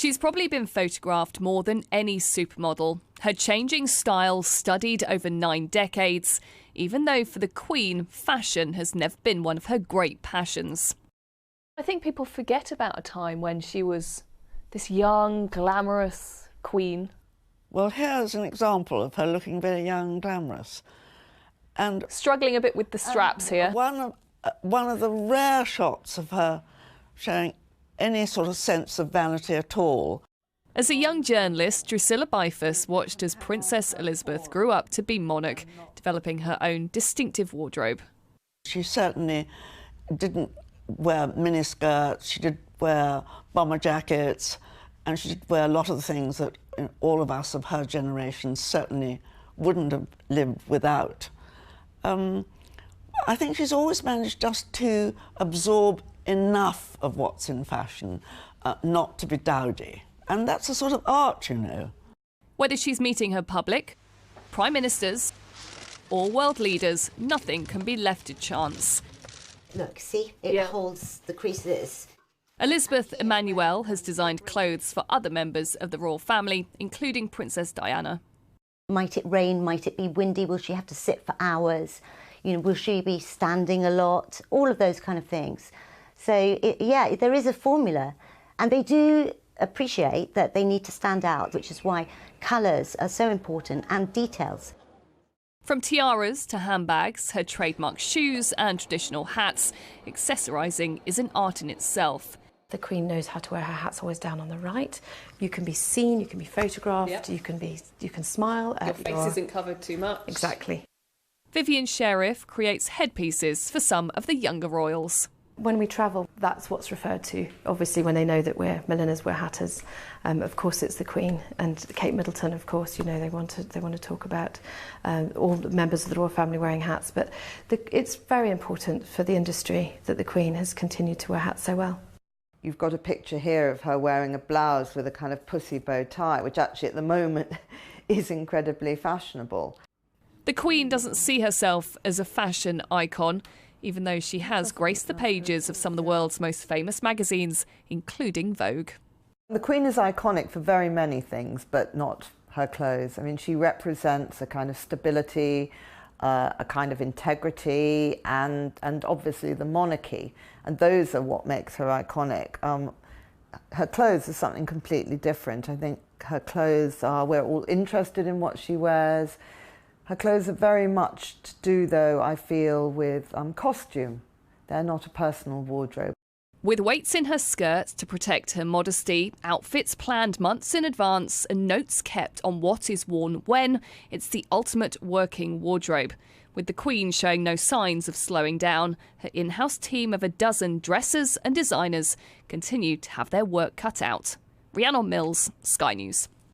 She's probably been photographed more than any supermodel. Her changing style studied over 9 decades, even though for the Queen, fashion has never been one of her great passions. I think people forget about a time when she was this young, glamorous queen. Well, here's an example of her looking very young and glamorous. And struggling a bit with the straps here. One of the rare shots of her showing any sort of sense of vanity at all. As a young journalist, Drusilla Bifus watched as Princess Elizabeth grew up to be monarch, developing her own distinctive wardrobe. She certainly didn't wear miniskirts, she did wear bomber jackets, and she did wear a lot of the things that all of us of her generation certainly wouldn't have lived without. I think she's always managed just to absorb enough of what's in fashion, not to be dowdy. And that's a sort of art, you know. Whether she's meeting her public, prime ministers, or world leaders, nothing can be left to chance. Look, see, it holds the creases. Elizabeth Emmanuel has designed clothes for other members of the royal family, including Princess Diana. Might it rain? Might it be windy? Will she have to sit for hours? You know, will she be standing a lot? All of those kind of things. So, yeah, there is a formula. And they do appreciate that they need to stand out, which is why colours are so important, and details. From tiaras to handbags, her trademark shoes and traditional hats, accessorising is an art in itself. The Queen knows how to wear her hats always down on the right. You can be seen, you can be photographed, you can smile. Your face isn't covered too much. Exactly. Vivian Sheriff creates headpieces for some of the younger royals. When we travel, that's what's referred to. Obviously, when they know that we're milliners, we're hatters. Of course, it's the Queen and Kate Middleton. Of course, you know they want to talk about all the members of the royal family wearing hats. But it's very important for the industry that the Queen has continued to wear hats so well. You've got a picture here of her wearing a blouse with a kind of pussy bow tie, which actually at the moment is incredibly fashionable. The Queen doesn't see herself as a fashion icon, even though she has graced the pages of some of the world's most famous magazines, including Vogue. The Queen is iconic for very many things, but not her clothes. I mean, she represents a kind of stability, a kind of integrity, and obviously the monarchy. And those are what makes her iconic. Her clothes are something completely different. I think her clothes are, we're all interested in what she wears. Her clothes are very much to do, though, I feel, with costume. They're not a personal wardrobe. With weights in her skirts to protect her modesty, outfits planned months in advance, and notes kept on what is worn when, it's the ultimate working wardrobe. With the Queen showing no signs of slowing down, her in-house team of a dozen dressers and designers continue to have their work cut out. Rhiannon Mills, Sky News.